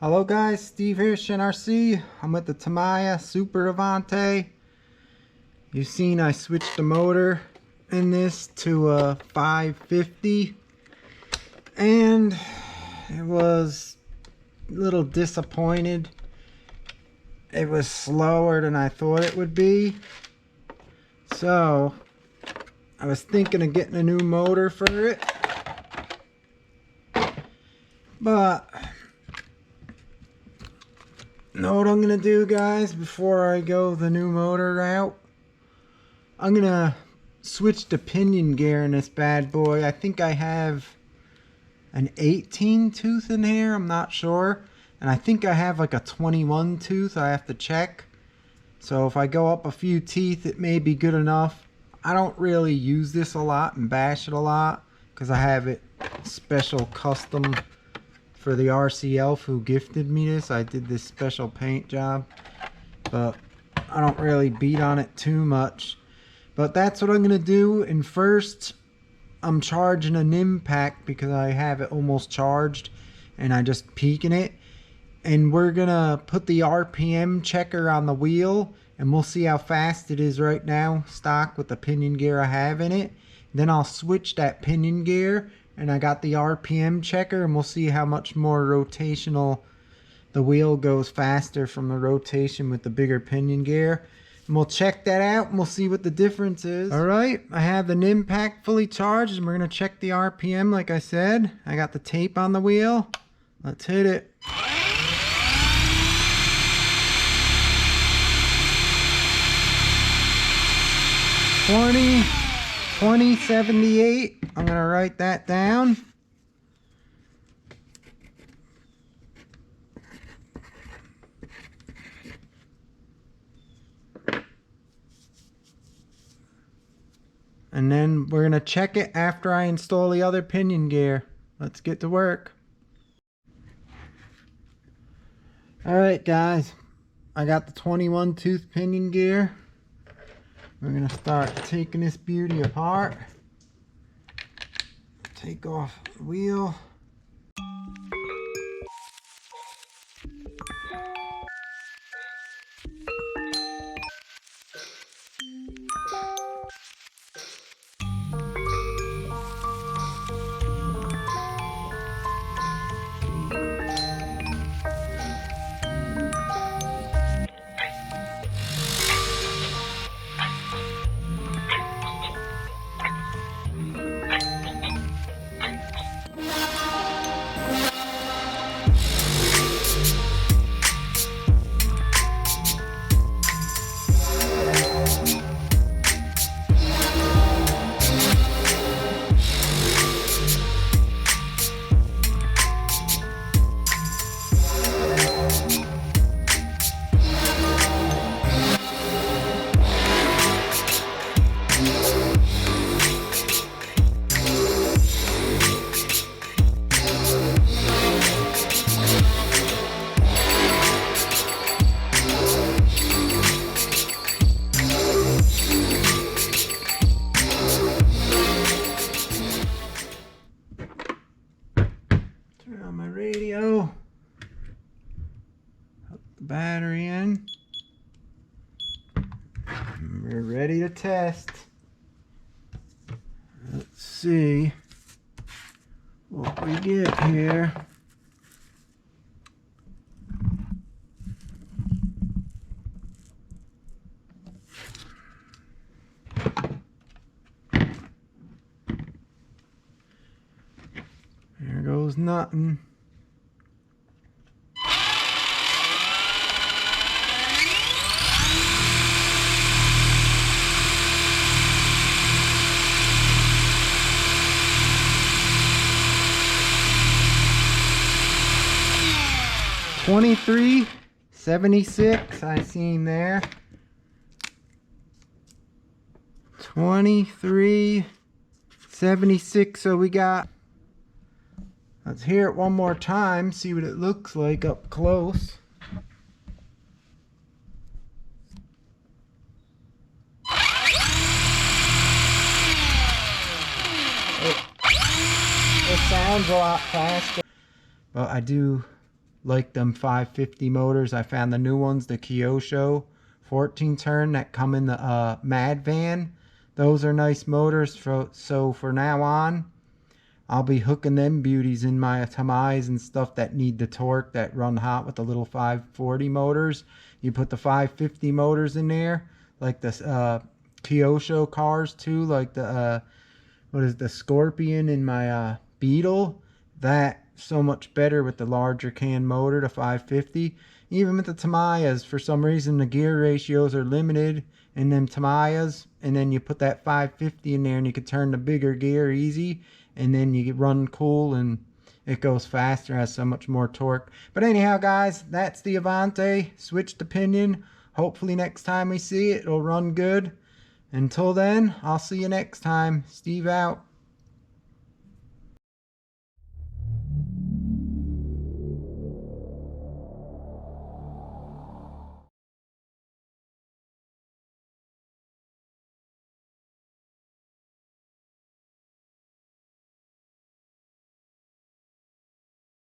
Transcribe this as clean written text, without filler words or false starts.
Hello guys, Steve here, ShinRC. I'm with the Tamiya Super Avante. You've seen I switched the motor in this to a 550 and it was a little disappointed. It was slower than I thought it would be. So I was thinking of getting a new motor for it. But know what I'm gonna do, guys, before I go the new motor route? I'm gonna switch the pinion gear in this bad boy. I think I have an 18 tooth in here, I'm not sure. And I think I have like a 21 tooth, I have to check. So if I go up a few teeth, it may be good enough. I don't really use this a lot and bash it a lot because I have it special custom for the RC Elf who gifted me this. I did this special paint job, but I don't really beat on it too much. But that's what I'm gonna do. And first, I'm charging a NIM pack because I have it almost charged and I just peaking it. And we're gonna put the RPM checker on the wheel and we'll see how fast it is right now, stock with the pinion gear I have in it. Then I'll switch that pinion gear and I got the RPM checker and we'll see how much more rotational the wheel goes faster from the rotation with the bigger pinion gear. And we'll check that out and we'll see what the difference is. Alright, I have the NIM pack fully charged and we're going to check the RPM like I said. I got the tape on the wheel. Let's hit it. 2078. I'm gonna write that down. And then we're gonna check it after I install the other pinion gear. Let's get to work. Alright guys, I got the 21 tooth pinion gear. We're gonna start taking this beauty apart. Take off the wheel. Turn on my radio, hook the battery in, and we're ready to test. Let's see what we get here. There goes nothing. $23.76 I seen there. $23.76. So we got. Let's hear it one more time, see what it looks like up close. It sounds a lot faster, but I do like them 550 motors. I found the new ones, the Kyosho 14 turn that come in the Mad Van. Those are nice motors. So for now on, I'll be hooking them beauties in my Tamiyas and stuff that need the torque, that run hot with the little 540 motors. You put the 550 motors in there, like the Kyosho cars too, like the what is the Scorpion in my Beetle. That so much better with the larger can motor, the 550. Even with the Tamiyas, for some reason the gear ratios are limited in them Tamiyas, and then you put that 550 in there and you can turn the bigger gear easy, and then you run cool and it goes faster, has so much more torque. But anyhow guys, that's the Avante. Switch to Pinion. Hopefully next time we see it, it'll run good. Until then, I'll see you next time. Steve out.